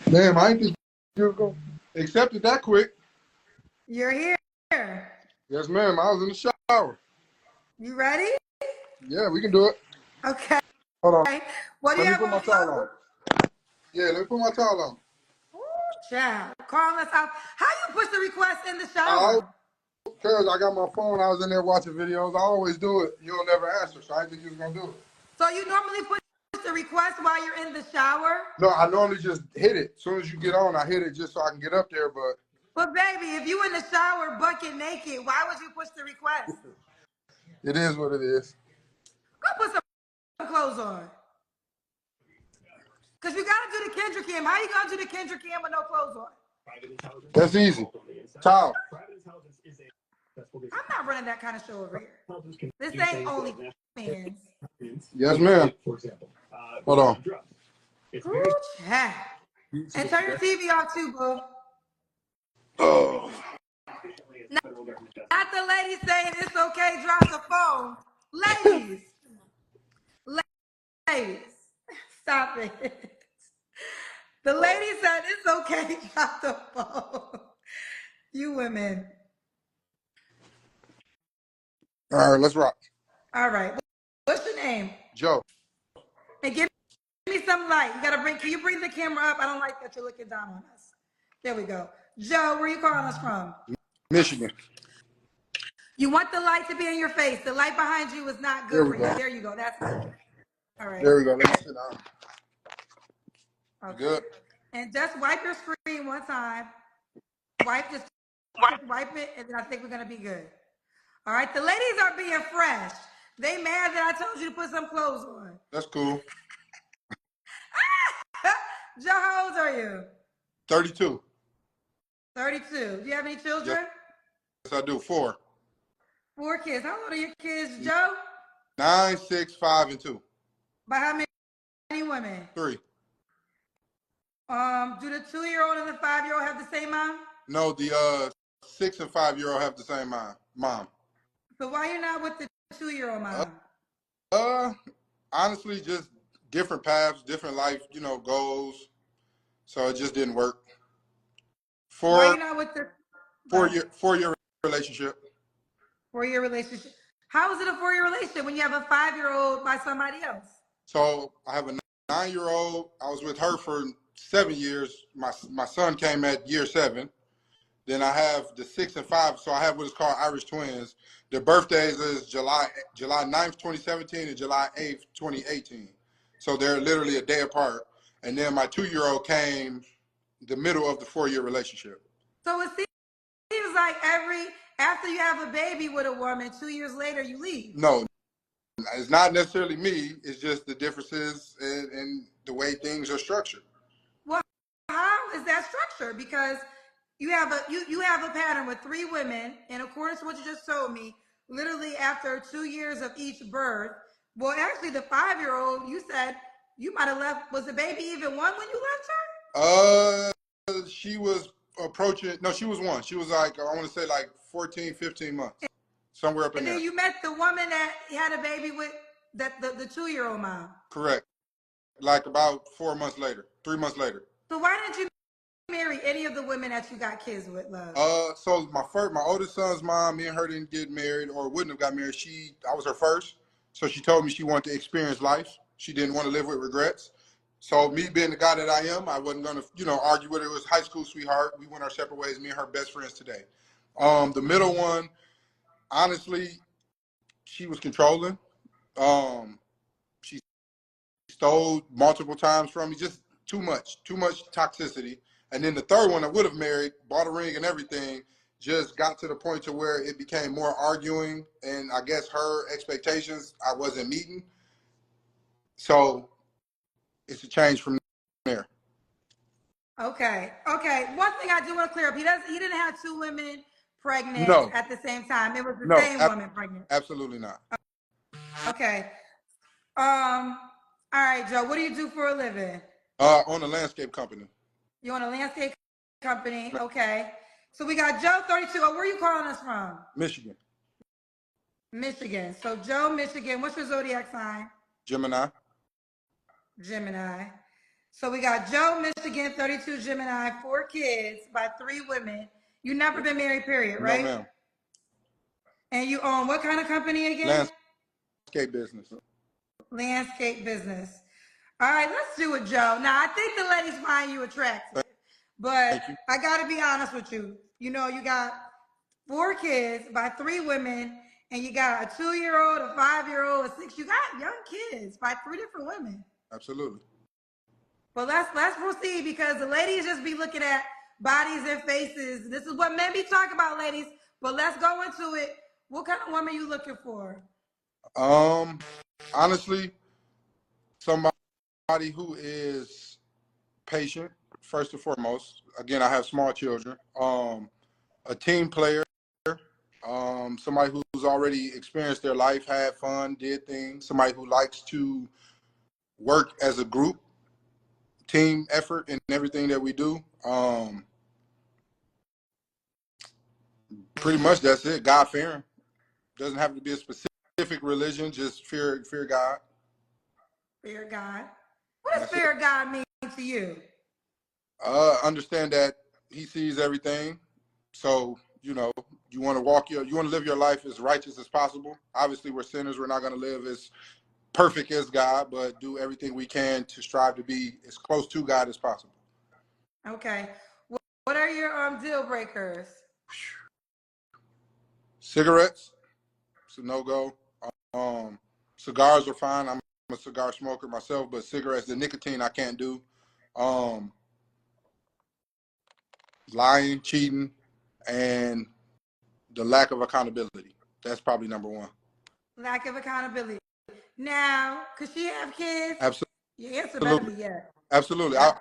Damn, I ain't think you was gonna accept it that quick. You're here. Yes, ma'am. I was in the shower. You ready? Yeah, we can do it. Okay. Hold on. What do Let you me have put my on towel clothes? on. Yeah, let me put my towel on. Ooh, child. Calling us out. How you push the request in the I shower? Cause I got my phone. I was in there watching videos. I always do it. You'll never answer, so I didn't think you was gonna do it. So you normally push the request while you're in the shower? No, I normally just hit it. As soon as you get on, I hit it just so I can get up there. But But baby, if you in the shower bucket naked, why would you push the request? it is what it is. Go put some clothes on. Cause you gotta do the Kendrick Cam. How you gonna do the Kendrick Cam with no clothes on? That's easy. Towel. I'm not running that kind of show over here. This ain't OnlyFans. Yes, ma'am. Hold on. Ooh, child. And turn your TV off too, boo. Oh. Not the ladies saying it's okay, drop the phone. Ladies. Ladies. Stop it. The lady said it's okay, drop the phone. You women. All right, let's rock. All right. What's your name? Joe. And give me some light. Can you bring the camera up? I don't like that you're looking down on us. There we go. Joe, where are you calling us from? Michigan. You want the light to be in your face. The light behind you is not There good we for you. go. There you go. That's good. All right. There we go. Let me sit down. Okay. Good. And just wipe your screen one time. Just wipe it, and then I think we're gonna be good. All right. The ladies are being fresh. They mad that I told you to put some clothes on. That's cool. Joe, how old are you? 32. 32. Do you have any Yes, children? I do. 4. 4 kids. How old are your kids, Joe? 9, 6, 5, and 2. By how many women? 3. Do the 2-year-old and the 5-year-old have the same mom? No, the 6 and 5-year-old have the same mom. So why you not with the 2-year-old Uh, mom? uh, honestly, just different paths, different life, goals. So it just didn't work. Why you 4 not with the 4-year relationship. 4-year relationship? How is it a 4-year relationship when you have a 5-year-old by somebody else? So I have a 9-year-old. I was with her for 7 years. My son came at year 7. Then I have the 6 and 5. So I have what is called Irish twins. Their birthdays is July 9th, 2017 and July 8th, 2018. So they're literally a day apart. And then my 2-year-old came the middle of the 4-year relationship. So it seems like after you have a baby with a woman, 2 years later you leave. No, it's not necessarily me. It's just the differences in the way things are structured. Well, how is that structured? Because you have a pattern with 3 women, in accordance to what you just told me, literally after 2 years of each birth. Well, actually, the 5-year-old, you said you might have left. Was the baby even 1 when you left her? She was approaching. No, she was 1. She was like, I want to say like 14, 15 months, somewhere up in And there. then you met the woman that had a baby with the 2-year-old mom. Correct. Like about 4 months later, 3 months later. So why didn't you marry any of the women that you got kids with, love? So my oldest son's mom, me and her didn't get married or wouldn't have got married. I was her first. So she told me she wanted to experience life. She didn't want to live with regrets. So me being the guy that I am, I wasn't going to, argue with her. It was high school sweetheart. We went our separate ways. Me and her best friends today. The middle one, honestly, she was controlling. She stole multiple times from me. Just too much toxicity. And then the third one I would have married, bought a ring and everything, just got to the point to where it became more arguing, and I guess her expectations I wasn't meeting. So it's a change from there. Okay. One thing I do want to clear up: he didn't have 2 women pregnant No, at the same time. It was the no, same woman pregnant. absolutely not. Okay. All right, Joe. What do you do for a living? On a landscape company. You own a landscape company. Okay. So we got Joe, 32. Oh, where are you calling us from? Michigan. Michigan. So Joe, Michigan. What's your zodiac sign? Gemini. Gemini. So we got Joe, Michigan, 32, Gemini, 4 kids by 3 women. You never been married, period, No, right? ma'am. And you own what kind of company again? Landscape business. Landscape business. All right, let's do it, Joe. Now, I think the ladies find you attractive, but Thank you. I got to be honest with you. You know, you got 4 kids by 3 women, and you got a 2-year-old, a 5-year-old, a 6. You got young kids by 3 different women. Absolutely. But let's proceed because the ladies just be looking at bodies and faces. This is what men be talking about, ladies. But let's go into it. What kind of woman you looking for? Honestly, somebody who is patient, first and foremost. Again, I have small children. A team player, somebody who's already experienced their life, had fun, did things. Somebody who likes to work as a group, team effort in everything that we do. Pretty much that's it. God fearing. Doesn't have to be a specific religion, just fear God. Fear God. What does fear God mean to you? Understand that he sees everything. So, you want to live your life as righteous as possible. Obviously, we're sinners. We're not going to live as perfect as God, but do everything we can to strive to be as close to God as possible. Okay. What are your deal breakers? Cigarettes, it's a no-go. Cigars are fine. I'm a cigar smoker myself, but cigarettes, the nicotine, I can't do. Lying, cheating, and the lack of accountability. That's probably number 1. Lack of accountability. Now, could she have kids? Absolutely. Your answer better be yes. Absolutely. I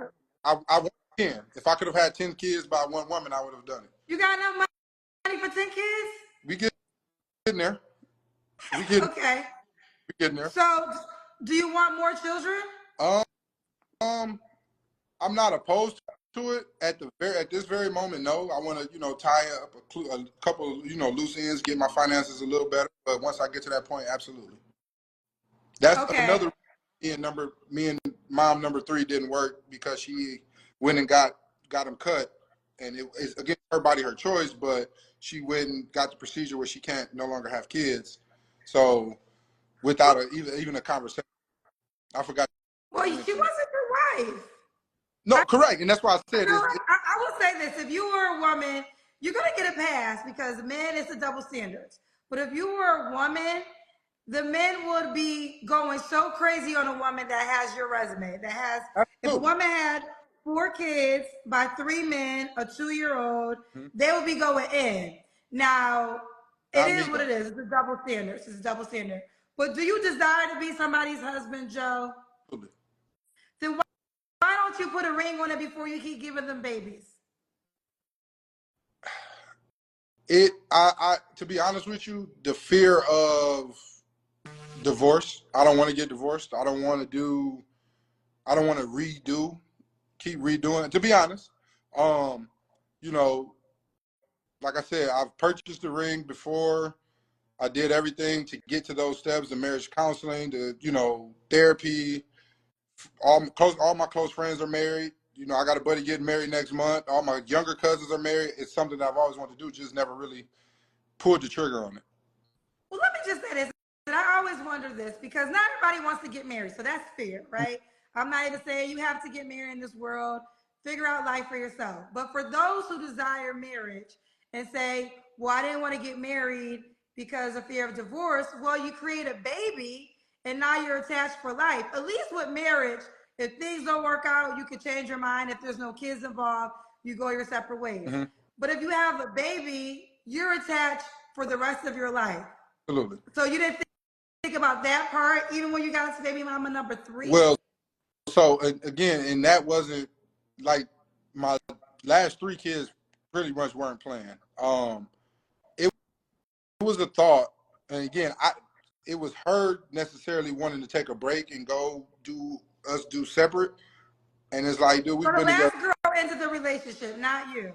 want 10. If I could have had 10 kids by one woman, I would have done it. You got enough money for 10 kids? We getting there. Okay. We getting there. So, do you want more children? I'm not opposed to it at this very moment. No, I want to tie up a couple loose ends, get my finances a little better. But once I get to that point, absolutely. That's another. Me and mom number 3 didn't work because she went and got him cut, and it is again her body, her choice. But she went and got the procedure where she can't no longer have kids. So without even a conversation, I forgot. Well, she wasn't your wife. No, correct, and that's why I said I will say this: if you were a woman, you're gonna get a pass because men is a double standards. But if you were a woman, the men would be going so crazy on a woman that has your resume. That has, if a woman had 4 kids by 3 men, a 2-year-old, they would be going in. Now, it is what it is. It's a double standard. It's a double standard. But do you desire to be somebody's husband, Joe? Absolutely. Then why don't you put a ring on it before you keep giving them babies? To be honest with you, the fear of divorce. I don't want to get divorced. I don't want to keep redoing. To be honest, like I said, I've purchased the ring before. I did everything to get to those steps: the marriage counseling, the therapy. All my close friends are married. I got a buddy getting married next month. All my younger cousins are married. It's something that I've always wanted to do, just never really pulled the trigger on it. Well, let me just say this. And I always wonder this because not everybody wants to get married. So that's fair, right? I'm not even saying you have to get married in this world. Figure out life for yourself. But for those who desire marriage and say, well, I didn't want to get married because of fear of divorce, well, you create a baby and now you're attached for life. At least with marriage, if things don't work out, you can change your mind. If there's no kids involved, you go your separate ways. Mm-hmm. But if you have a baby, you're attached for the rest of your life. Absolutely. So you didn't think about that part, even when you got to baby mama number 3? Well, so again, and that wasn't like my last 3 kids pretty much weren't playing. It was a thought, and again, it was her necessarily wanting to take a break and go do separate, and it's like, dude, we've been together. The last girl into the relationship, not you.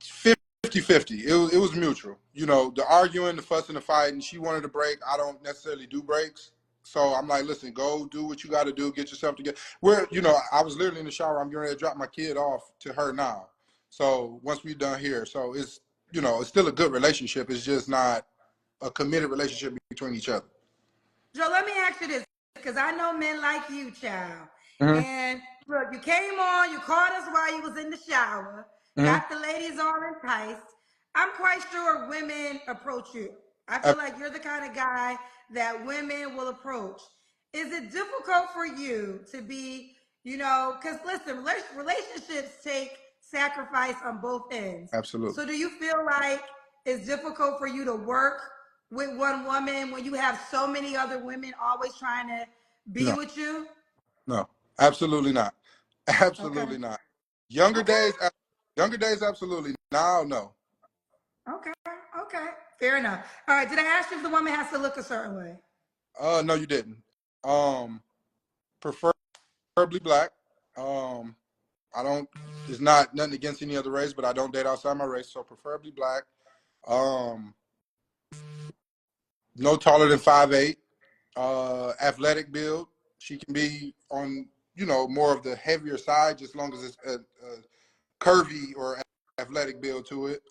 50-50. It was mutual. The arguing, the fussing, the fighting. She wanted a break. I don't necessarily do breaks. So I'm like, listen, go do what you got to do, get yourself together. Where, you know, I was literally in the shower. I'm getting ready to drop my kid off to her now. So once we're done here, so it's, you know, it's still a good relationship. It's just not a committed relationship between each other. Joe, let me ask you this, because I know men like you, child. Mm-hmm. And look, you came on, you caught us while you was in the shower, Mm-hmm. got the ladies all enticed. I'm quite sure women approach you. I feel like you're the kind of guy that women will approach. Is it difficult for you to be, because listen, relationships take sacrifice on both ends. Absolutely. So do you feel like it's difficult for you to work with one woman when you have so many other women always trying to be No, with you? no, absolutely not. Okay. Absolutely not. Younger Okay. days, younger days, absolutely. Now, no. Okay. Okay. Fair enough. All right. Did I ask you if the woman has to look a certain way? No, you didn't. Um, Preferably black. Um, I don't. It's not nothing against any other race, but I don't date outside my race, so preferably black. Um, no taller than 5'8". Athletic build. She can be on, you know, more of the heavier side, just as long as it's a curvy or athletic build to it.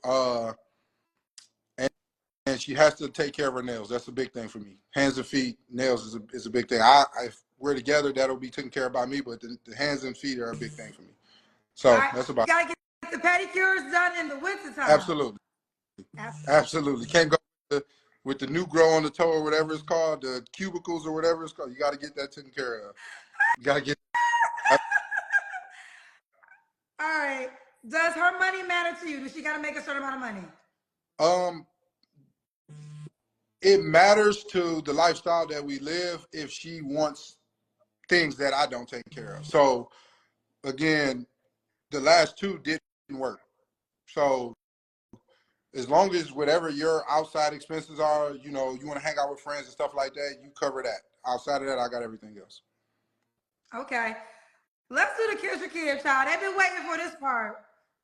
And she has to take care of her nails. That's a big thing for me. Hands and feet, nails is a big thing. If we're together, that'll be taken care of by me, but the hands and feet are a big thing for me. All So right. that's You about got to get the pedicures done in the wintertime. absolutely, Absolutely. absolutely. Can't go with the new grow on the toe or whatever it's called, the cubicles or whatever it's called. You got to get that taken care of. You got to get. All right. Does her money matter to you? Does she got to make a certain amount of money? Um, it matters to the lifestyle that we live if she wants things that I don't take care of. So again, the last two didn't work. So as long as whatever your outside expenses are, you know, you want to hang out with friends and stuff like that, you cover that. Outside of that, I got everything else. Okay. Let's do the Kendra Kid, child. They've been waiting for this part.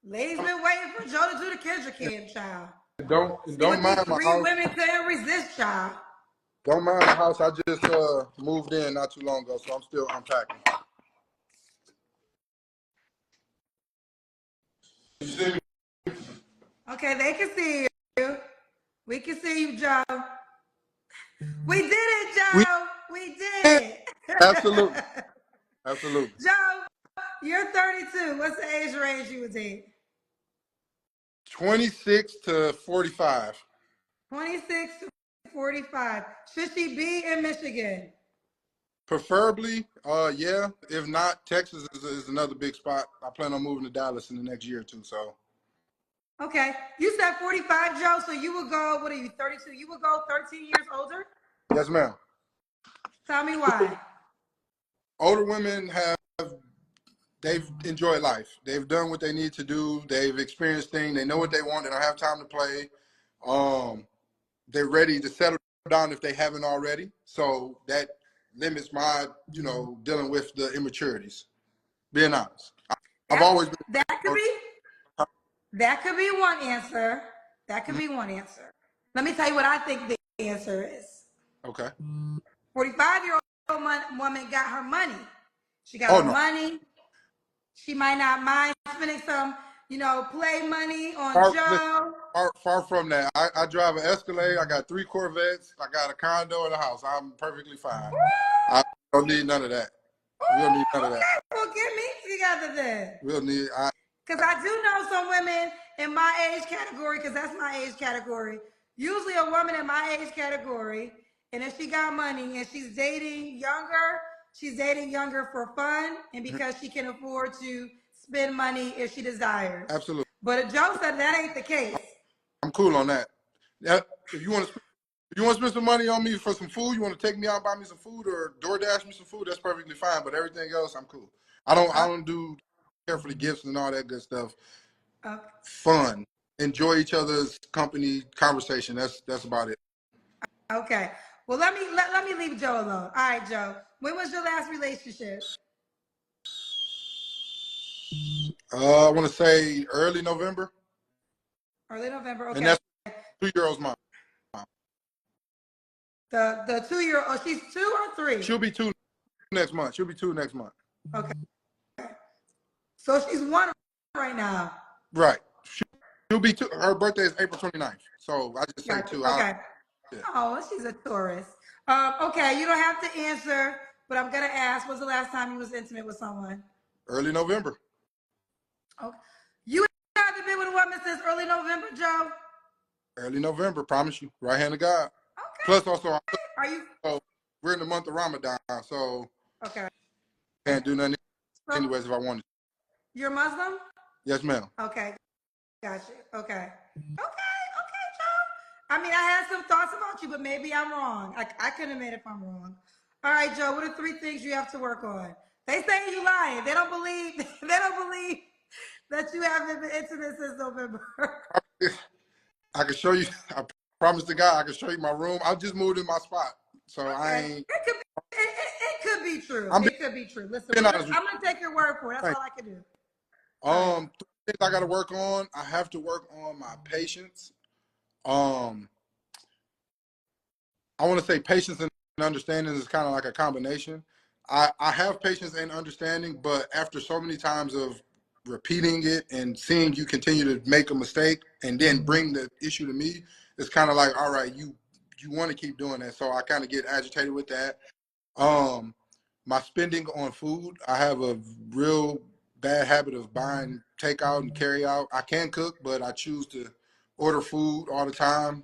Ladies been waiting for Joe to do the Kendra Kid, child. See Don't what these mind my three house. women couldn't resist, child. Don't mind my house. I just moved in not too long ago, so I'm still unpacking. You see me? Okay, they can see you. We can see you, Joe. We did it, We Joe. We did did. it. Absolutely. Absolutely. Joe, you're 32. What's the age range you would date? 26 to 45. 26 to 45. Should she be in Michigan? Preferably, yeah. If not, Texas is another big spot. I plan on moving to Dallas in the next year or two. So, Okay. You said 45, Joe, so you would go, what are you, 32? You would go 13 years older? yes, ma'am. Tell me why. Older women they've enjoyed life. They've done what they need to do. They've experienced things. They know what they want. They don't have time to play. They're ready to settle down if they haven't already. So that limits my, you know, dealing with the immaturities. Being honest, I've That always that could been. be that could be one answer. That could be one answer. Let me tell you what I think the answer is. Okay. 45-year-old woman got her money. She got Oh her no. money. She might not mind spending some, play money on Listen, Joe. far from that. I drive an Escalade. I got 3 Corvettes. I got a condo and a house. I'm perfectly fine. I don't need none of that. We don't need none of that. Okay, well, get me together then. We'll need. Because I do know some women in my age category, because that's my age category. Usually a woman in my age category, and if she got money and she's dating younger for fun and because she can afford to spend money if she desires. Absolutely. But Joe said that ain't the case. I'm cool on that. Yeah, if you want to spend some money on me for some food, you want to take me out, buy me some food, or DoorDash me some food, that's perfectly fine. But everything else, I'm cool. I don't do care for the gifts and all that good stuff. Okay. Fun, enjoy each other's company, conversation. That's about it. Okay. Well, let me leave Joe alone. All right, Joe. When was your last relationship? I want to say early November, Early November. and Okay. that's 2 year old's mom. The 2 year. Oh, she's 2 or 3. She'll be 2 next month. She'll be 2 next month. Okay. So she's 1 right now. Right. She'll be 2. Her birthday is April 29th. So I just say Gotcha. 2. Okay. Yeah. Oh, she's a tourist. Okay, you don't have to answer, but I'm gonna ask. When's the last time you was intimate with someone? Early November. Okay. You haven't been with a woman since early November, Joe? Early November, promise you. Right hand of God. Okay. Plus, also, Are you we're in the month of Ramadan, so okay? can't do nothing So anyways if I wanted to. you're Muslim? Yes, ma'am. Okay, gotcha. Okay, Joe. I mean, I had some thoughts about you, but maybe I'm wrong. I can admit if I'm wrong. All right, Joe. What are 3 things you have to work on? They say you lying. They don't believe. They don't believe that you haven't been intimate since November. I can show you. I promise to God, I can show you my room. I just moved in my spot, so I Okay. ain't. It could be true. I'm It could be true. Listen, being honest with I'm gonna take your word for it. That's you. all I can do. 3 things I got to work on. I have to work on my patience. I want to say patience and understanding is kind of like a combination. I have patience and understanding, but after so many times of repeating it and seeing you continue to make a mistake and then bring the issue to me, it's kind of like, all right, you want to keep doing that. So I kind of get agitated with that. My spending on food, I have a real bad habit of buying takeout and carry out. I can cook, but I choose to order food all the time.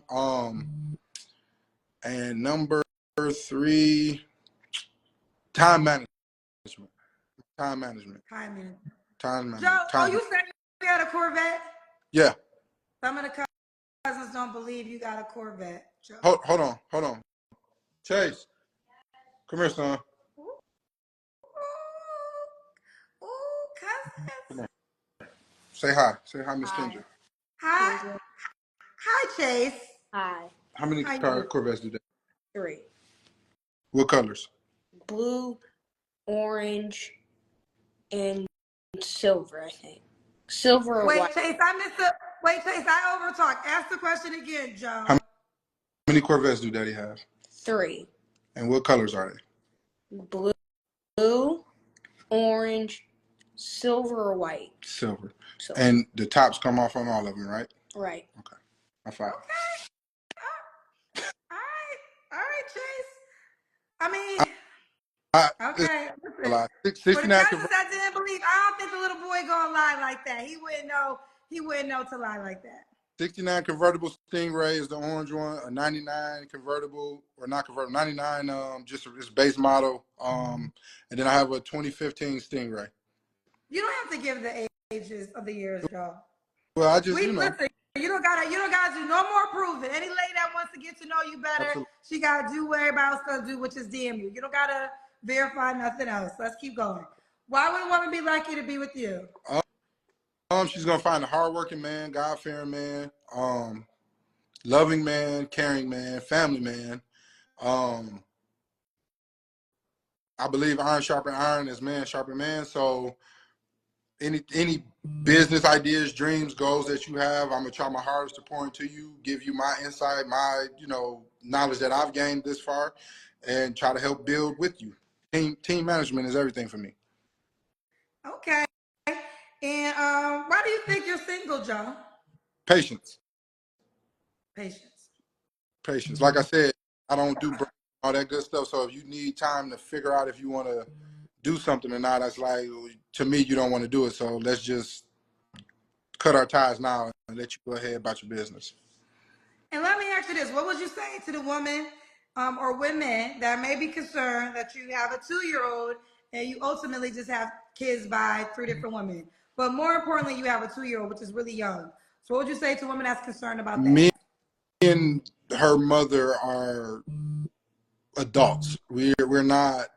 And number 3, time management. Time management. Time in. Time management. Joe, Time you said you had a Corvette? Yeah. Some of the cousins don't believe you got a Corvette, Joe. Hold on. Chase, come here, son. Ooh, cousins. Come on. Say hi. Say hi, Miss Hi. Kendra. Hi. Hi, Chase. Hi. How many How you doing? Corvettes do they? 3. What colors? Blue, orange, and silver, I think. Silver or Wait, white. Chase, I missed the. Wait, Chase, I overtalked. Ask the question again, Joe. How many Corvettes do Daddy have? 3. And what colors are they? Blue, orange, silver or white. Silver. Silver. And the tops come off on all of them, right? Right. Okay. High five. Okay. All right, Chase. I mean, okay. A lot. For the 69 cousins that didn't believe, I don't think the little boy gonna lie like that. He wouldn't know. He wouldn't know to lie like that. 69 convertible Stingray is the orange one. A 99 convertible, or not convertible, 99 just this base model. And then I have a 2015 Stingray. You don't have to give the ages of the years, Joe. Well, I just Listen. You don't gotta do no more proving. Any lady that wants to get to know you better, Absolutely. she gotta do what everybody else gonna do, which is DM you. You don't gotta verify nothing else. Let's keep going. Why would a woman be lucky to be with you? She's gonna find a hardworking man, God-fearing man, loving man, caring man, family man. I believe iron sharpen iron as man sharpen man. So any business ideas, dreams, goals that you have, I'm gonna try my hardest to pour into you, give you my insight, my knowledge that I've gained this far, and try to help build with you. Team management is everything for me. Okay. And why do you think you're single, Joe? Patience. Patience. Like I said, I don't do all that good stuff. So if you need time to figure out if you want to do something or not, that's like, to me, you don't want to do it. So let's just cut our ties now and let you go ahead about your business. And let me ask you this. What would you say to the woman or women that may be concerned that you have a 2-year-old and you ultimately just have kids by 3 different women? But more importantly, you have a 2-year-old, which is really young. So what would you say to a woman that's concerned about that? Me and her mother are adults. We're not,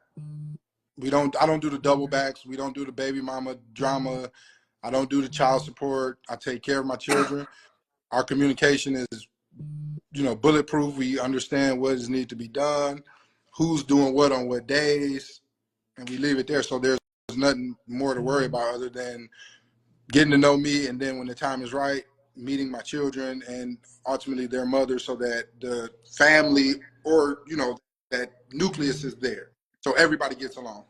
I don't do the double backs. We don't do the baby mama drama. I don't do the child support. I take care of my children. Our communication is, bulletproof. We understand what is need to be done, who's doing what on what days, and we leave it there. So there's nothing more to worry about other than getting to know me, and then when the time is right, meeting my children and ultimately their mother, so that the family or that nucleus is there, so everybody gets along.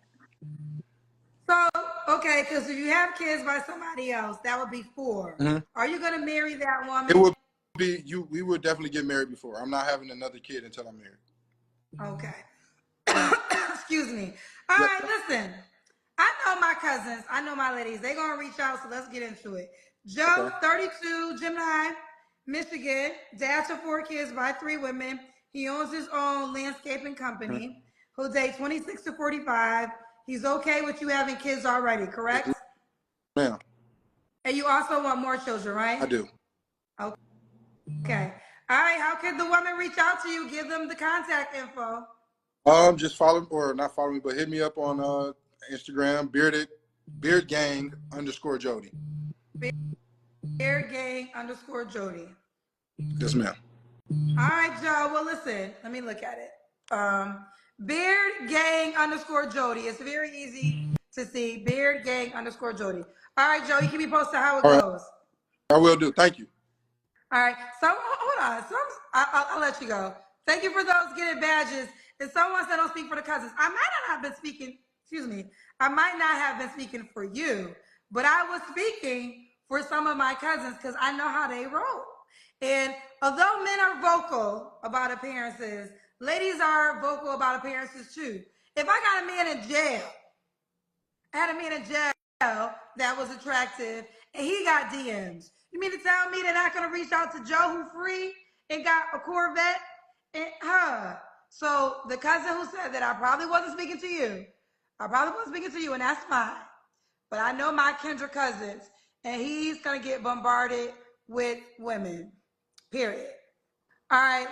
So, okay, because if you have kids by somebody else, that would be 4. Mm-hmm. Are you going to marry that woman? It would be you. We would definitely get married before. I'm not having another kid until I'm married. Okay. Excuse me. All right, listen. I know my cousins. I know my ladies. They're going to reach out, so let's get into it. Joe, Okay. 32, Gemini, Michigan, dad to 4 kids by 3 women. He owns his own landscaping company. He'll date 26 to 45. He's okay with you having kids already, correct? Ma'am, And you also want more children, right? I do. Okay. All right. How can the woman reach out to you? Give them the contact info. Just follow, or not follow me, but hit me up on Instagram, beardgang_Jody. Beardgang_Jody. Yes, ma'am. All right, Joe. Well, listen. Let me look at it. Beardgang_Jody. It's very easy to see. Beardgang_Jody. All right, Joe. You keep me posted how it goes. I will do. Thank you. All right. So hold on. I'll let you go. Thank you for those getting badges. And someone said don't speak for the cousins. I might not have been speaking. Excuse me. I might not have been speaking for you, but I was speaking for some of my cousins because I know how they roll. And although men are vocal about appearances, ladies are vocal about appearances too. If I got a man in jail, I had a man in jail that was attractive, and he got DMs. You mean to tell me they're not going to reach out to Joe, who free and got a Corvette? And So the cousin who said that I probably wasn't speaking to you, and that's fine. But I know my Kendra cousins, and he's going to get bombarded with women, period. All right.